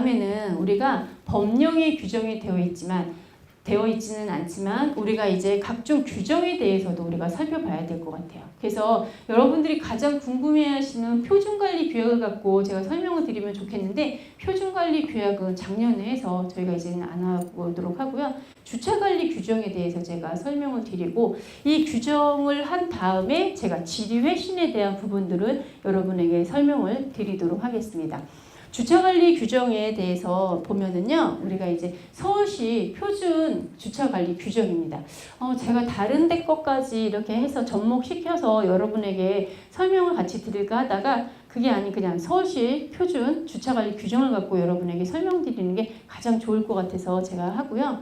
다음에는 우리가 법령에 규정이 되어 있지는 않지만 우리가 이제 각종 규정에 대해서도 우리가 살펴봐야 될 것 같아요. 그래서 여러분들이 가장 궁금해하시는 표준관리규약을 갖고 제가 설명을 드리면 좋겠는데, 표준관리규약은 작년에 해서 저희가 이제는 안 해보도록 하고요. 주차관리 규정에 대해서 제가 설명을 드리고, 이 규정을 한 다음에 제가 질의회신에 대한 부분들을 여러분에게 설명을 드리도록 하겠습니다. 주차관리 규정에 대해서 보면은요, 우리가 이제 서울시 표준 주차관리 규정입니다. 제가 다른 데 것까지 이렇게 해서 접목시켜서 여러분에게 설명을 같이 드릴까 하다가 그게 아닌 그냥 서울시 표준 주차관리 규정을 갖고 여러분에게 설명드리는 게 가장 좋을 것 같아서 제가 하고요.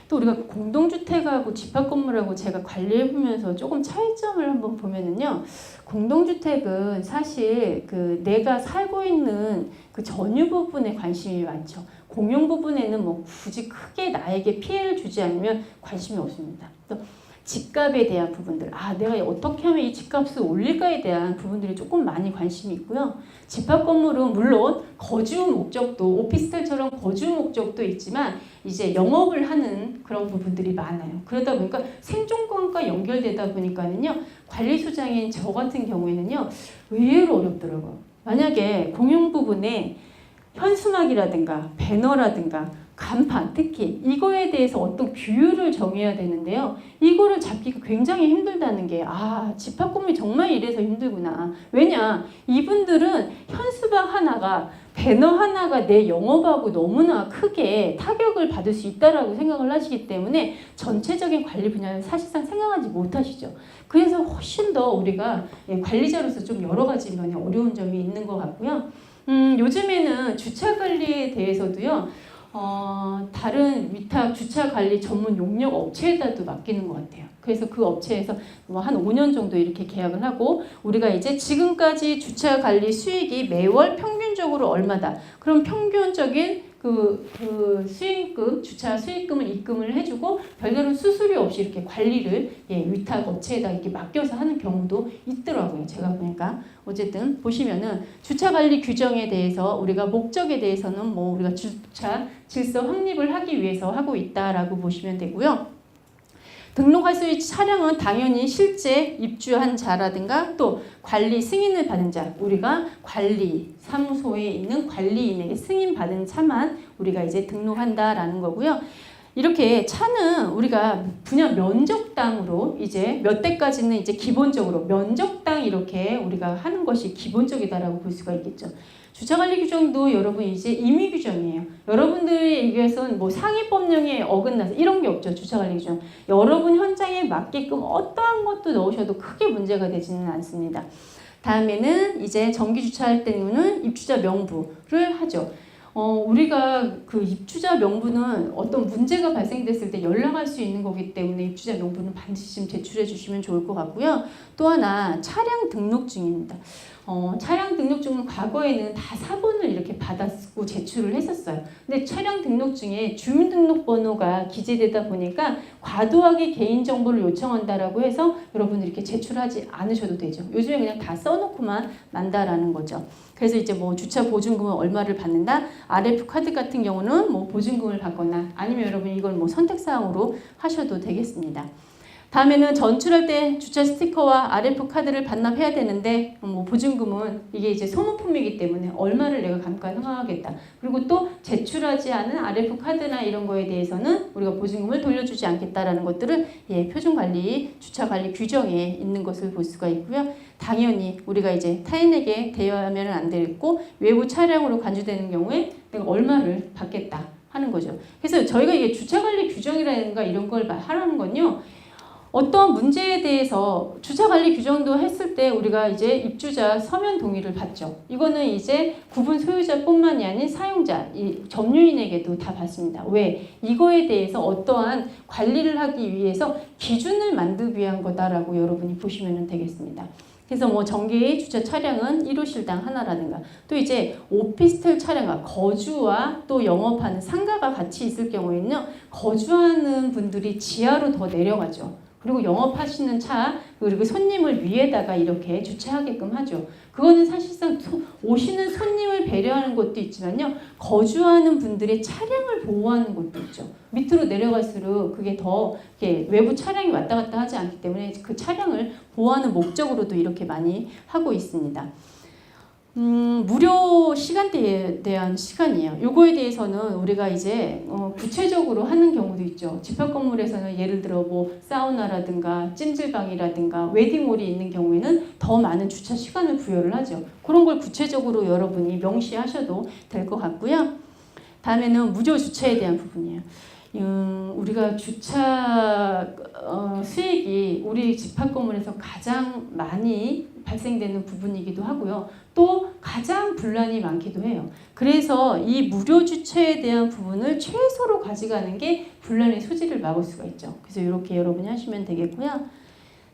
또 우리가 공동주택하고 집합건물하고 제가 관리해보면서 조금 차이점을 한번 보면은요, 공동주택은 사실 그 내가 살고 있는 그 전유 부분에 관심이 많죠. 공용 부분에는 뭐 굳이 크게 나에게 피해를 주지 않으면 관심이 없습니다. 또 집값에 대한 부분들, 내가 어떻게 하면 이 집값을 올릴까에 대한 부분들이 조금 많이 관심이 있고요. 집합건물은 물론 거주 목적도, 오피스텔처럼 거주 목적도 있지만 이제 영업을 하는 그런 부분들이 많아요. 그러다 보니까 생존권과 연결되다 보니까는요, 관리소장인 저 같은 경우에는요, 의외로 어렵더라고요. 만약에 공용 부분에 현수막이라든가 배너라든가 간판, 특히 이거에 대해서 어떤 규율을 정해야 되는데요. 이거를 잡기가 굉장히 힘들다는 게, 집합건물이 정말 이래서 힘들구나. 왜냐? 이분들은 현수막 하나가, 배너 하나가 내 영업하고 너무나 크게 타격을 받을 수 있다라고 생각을 하시기 때문에 전체적인 관리 분야를 사실상 생각하지 못하시죠. 그래서 훨씬 더 우리가 관리자로서 좀 여러 가지 면에 어려운 점이 있는 것 같고요. 요즘에는 주차 관리에 대해서도요, 다른 위탁 주차 관리 전문 용역 업체에다도 맡기는 것 같아요. 그래서 그 업체에서 한 5년 정도 이렇게 계약을 하고, 우리가 이제 지금까지 주차 관리 수익이 매월 평균적으로 얼마다. 그럼 평균적인 그 수익금, 주차 수익금을 입금을 해주고 별다른 수수료 없이 이렇게 관리를 위탁 업체에다 이렇게 맡겨서 하는 경우도 있더라고요. 제가 보니까. 어쨌든 보시면은 주차 관리 규정에 대해서 우리가 목적에 대해서는 뭐 우리가 주차 질서 확립을 하기 위해서 하고 있다라고 보시면 되고요. 등록할 수 있는 차량은 당연히 실제 입주한 자라든가 또 관리 승인을 받은 자, 우리가 관리 사무소에 있는 관리인에게 승인 받은 차만 우리가 이제 등록한다라는 거고요. 이렇게 차는 우리가 분양 면적당으로 이제 몇 대까지는 이제 기본적으로 면적당 이렇게 우리가 하는 것이 기본적이다라고 볼 수가 있겠죠. 주차관리 규정도 여러분 이제 임의 규정이에요. 여러분들에 의해서는 뭐 상위 법령에 어긋나서 이런 게 없죠. 주차관리 규정. 여러분 현장에 맞게끔 어떠한 것도 넣으셔도 크게 문제가 되지는 않습니다. 다음에는 이제 정기 주차할 때는 입주자 명부를 하죠. 우리가 그 입주자 명부는 어떤 문제가 발생됐을 때 연락할 수 있는 거기 때문에 입주자 명부는 반드시 좀 제출해 주시면 좋을 것 같고요. 또 하나 차량 등록증입니다. 차량 등록증은 과거에는 다 사본을 이렇게 받았고 제출을 했었어요. 근데 차량 등록증에 주민등록번호가 기재되다 보니까 과도하게 개인정보를 요청한다라고 해서 여러분들이 이렇게 제출하지 않으셔도 되죠. 요즘에 그냥 다 써놓고만 난다라는 거죠. 그래서 이제 뭐 주차 보증금은 얼마를 받는다. RF 카드 같은 경우는 뭐 보증금을 받거나 아니면 여러분 이걸 뭐 선택사항으로 하셔도 되겠습니다. 다음에는 전출할 때 주차 스티커와 RF 카드를 반납해야 되는데 뭐 보증금은 이게 이제 소모품이기 때문에 얼마를 내가 감가상각하겠다. 그리고 또 제출하지 않은 RF 카드나 이런 거에 대해서는 우리가 보증금을 돌려주지 않겠다라는 것들은 표준관리 주차관리 규정에 있는 것을 볼 수가 있고요. 당연히 우리가 이제 타인에게 대여하면 안 되고 외부 차량으로 간주되는 경우에 내가 얼마를 받겠다 하는 거죠. 그래서 저희가 이게 주차관리 규정이라든가 이런 걸 하라는 건요. 어떤 문제에 대해서 주차관리 규정도 했을 때 우리가 이제 입주자 서면 동의를 받죠. 이거는 이제 구분 소유자뿐만이 아닌 사용자, 이 점유인에게도 다 받습니다. 왜? 이거에 대해서 어떠한 관리를 하기 위해서 기준을 만들기 위한 거다라고 여러분이 보시면 되겠습니다. 그래서 뭐 정기 주차 차량은 1호실당 하나라든가 또 이제 오피스텔 차량과 거주와 또 영업하는 상가가 같이 있을 경우에는요. 거주하는 분들이 지하로 더 내려가죠. 그리고 영업하시는 차 그리고 손님을 위에다가 이렇게 주차하게끔 하죠. 그거는 사실상 오시는 손님을 배려하는 것도 있지만요. 거주하는 분들의 차량을 보호하는 것도 있죠. 밑으로 내려갈수록 그게 더 이렇게 외부 차량이 왔다 갔다 하지 않기 때문에 그 차량을 보호하는 목적으로도 이렇게 많이 하고 있습니다. 무료 시간대에 대한 시간이에요. 요거에 대해서는 우리가 이제 구체적으로 하는 경우도 있죠. 집합 건물에서는 예를 들어 뭐 사우나라든가 찜질방이라든가 웨딩홀이 있는 경우에는 더 많은 주차 시간을 부여를 하죠. 그런 걸 구체적으로 여러분이 명시하셔도 될 것 같고요. 다음에는 무료 주차에 대한 부분이에요. 우리가 주차 수익이 우리 집합 건물에서 가장 많이 발생되는 부분이기도 하고요. 또 가장 분란이 많기도 해요. 그래서 이 무료 주차에 대한 부분을 최소로 가져가는 게 분란의 소지를 막을 수가 있죠. 그래서 이렇게 여러분이 하시면 되겠고요.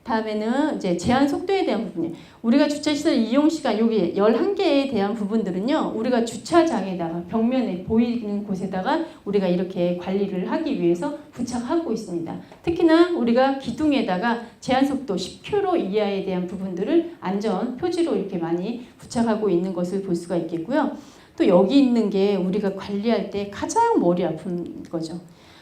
다음에는 이제 제한 속도에 대한 부분이에요. 우리가 주차시설 이용 시간 여기 11개에 대한 부분들은요. 우리가 주차장에다가 벽면에 보이는 곳에다가 우리가 이렇게 관리를 하기 위해서 부착하고 있습니다. 특히나 우리가 기둥에다가 제한 속도 10km 이하에 대한 부분들을 안전 표지로 이렇게 많이 부착하고 있는 것을 볼 수가 있겠고요. 또 여기 있는 게 우리가 관리할 때 가장 머리 아픈 거죠.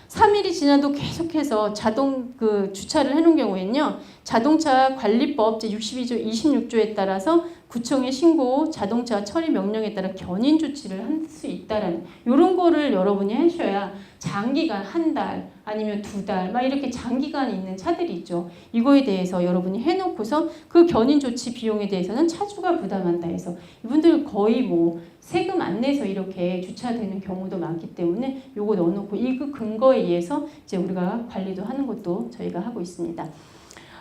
3일이 지나도 계속해서 자동 주차를 해놓은 경우에는요. 자동차 관리법 제62조 26조에 따라서 구청에 신고 자동차 처리 명령에 따라 견인 조치를 할 수 있다라는 이런 거를 여러분이 하셔야 장기간 한 달 아니면 2달 막 이렇게 장기간 있는 차들이 있죠. 이거에 대해서 여러분이 해놓고서 그 견인 조치 비용에 대해서는 차주가 부담한다 해서 이분들 거의 뭐 세금 안 내서 이렇게 주차되는 경우도 많기 때문에 요거 넣어놓고 이 근거에 의해서 이제 우리가 관리도 하는 것도 저희가 하고 있습니다.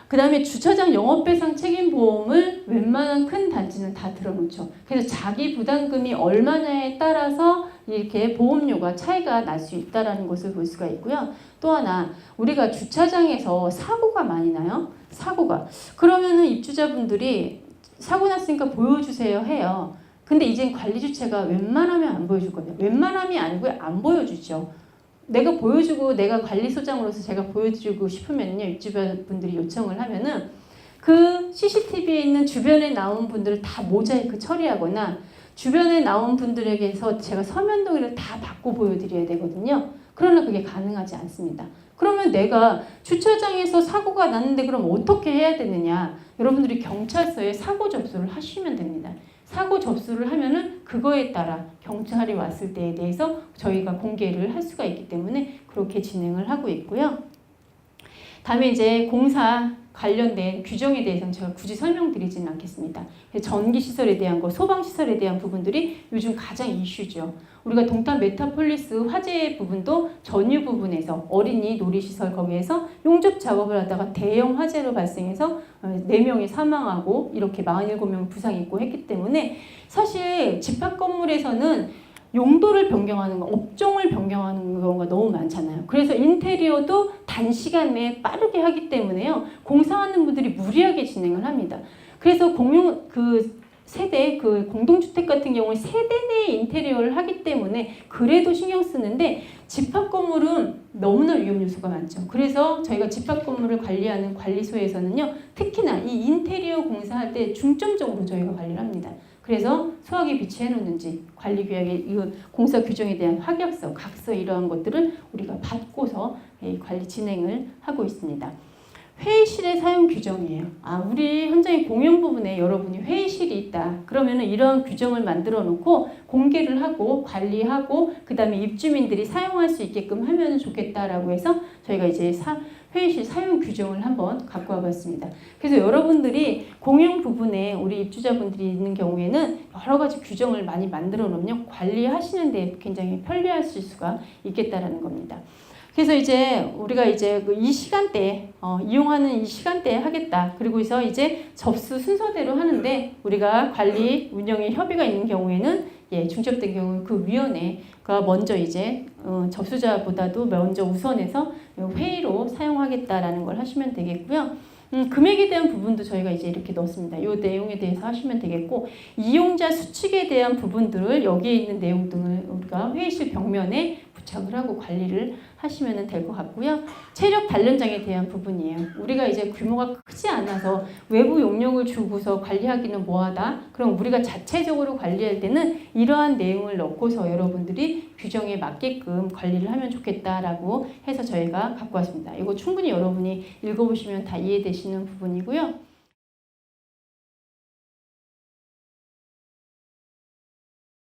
그 다음에 주차장 영업배상 책임보험을 웬만한 큰 단지는 다 들어놓죠. 그래서 자기 부담금이 얼마냐에 따라서 이렇게 보험료가 차이가 날 수 있다는 것을 볼 수가 있고요. 또 하나 우리가 주차장에서 사고가 많이 나요. 사고가. 그러면은 입주자분들이 사고 났으니까 보여주세요 해요. 근데 이젠 관리주체가 웬만하면 안 보여줄 거예요. 웬만함이 아니고 안 보여주죠. 내가 보여주고 내가 관리소장으로서 제가 보여주고 싶으면요. 입주자분들이 요청을 하면은 그 CCTV에 있는 주변에 나온 분들을 다 모자이크 처리하거나 주변에 나온 분들에게서 제가 서면 동의를 다 받고 보여드려야 되거든요. 그러나 그게 가능하지 않습니다. 그러면 내가 주차장에서 사고가 났는데 그럼 어떻게 해야 되느냐? 여러분들이 경찰서에 사고 접수를 하시면 됩니다. 사고 접수를 하면은 그거에 따라 경찰이 왔을 때에 대해서 저희가 공개를 할 수가 있기 때문에 그렇게 진행을 하고 있고요. 다음에 이제 공사 관련된 규정에 대해서는 제가 굳이 설명드리지는 않겠습니다. 전기시설에 대한 거, 소방시설에 대한 부분들이 요즘 가장 이슈죠. 우리가 동탄 메타폴리스 화재 부분도 전유 부분에서 어린이 놀이시설 거기에서 용접 작업을 하다가 대형 화재로 발생해서 4명이 사망하고 이렇게 47명 부상이 있고 했기 때문에 사실 집합 건물에서는 용도를 변경하는 거, 업종을 변경하는 경우가 너무 많잖아요. 그래서 인테리어도 단시간 내에 빠르게 하기 때문에요. 공사하는 분들이 무리하게 진행을 합니다. 그래서 세대, 공동주택 같은 경우는 세대 내에 인테리어를 하기 때문에 그래도 신경 쓰는데 집합 건물은 너무나 위험 요소가 많죠. 그래서 저희가 집합 건물을 관리하는 관리소에서는요. 특히나 이 인테리어 공사할 때 중점적으로 저희가 관리를 합니다. 그래서 소화기 비치해놓는지 관리규약의 공사 규정에 대한 확약서, 각서 이러한 것들을 우리가 받고서 관리 진행을 하고 있습니다. 회의실의 사용 규정이에요. 우리 현장의 공용 부분에 여러분이 회의실이 있다. 그러면은 이런 규정을 만들어 놓고 공개를 하고 관리하고 그 다음에 입주민들이 사용할 수 있게끔 하면 좋겠다라고 해서 저희가 이제 회의실 사용 규정을 한번 갖고 와봤습니다. 그래서 여러분들이 공용 부분에 우리 입주자분들이 있는 경우에는 여러 가지 규정을 많이 만들어 놓으면 관리하시는 데 굉장히 편리하실 수가 있겠다라는 겁니다. 그래서 이제 우리가 이제 이 시간대에 이용하는 이 시간대에 하겠다. 그리고서 이제 접수 순서대로 하는데 우리가 관리 운영에 협의가 있는 경우에는 중첩된 경우 그 위원회가 먼저 이제 접수자보다도 먼저 우선해서 회의로 사용하겠다라는 걸 하시면 되겠고요. 금액에 대한 부분도 저희가 이제 이렇게 넣었습니다. 이 내용에 대해서 하시면 되겠고 이용자 수칙에 대한 부분들을 여기에 있는 내용 등을 우리가 회의실 벽면에 부착을 하고 관리를 하시면 될 것 같고요. 체력 단련장에 대한 부분이에요. 우리가 이제 규모가 크지 않아서 외부 용역을 주고서 관리하기는 뭐하다. 그럼 우리가 자체적으로 관리할 때는 이러한 내용을 넣고서 여러분들이 규정에 맞게끔 관리를 하면 좋겠다라고 해서 저희가 갖고 왔습니다. 이거 충분히 여러분이 읽어보시면 다 이해되시는 부분이고요.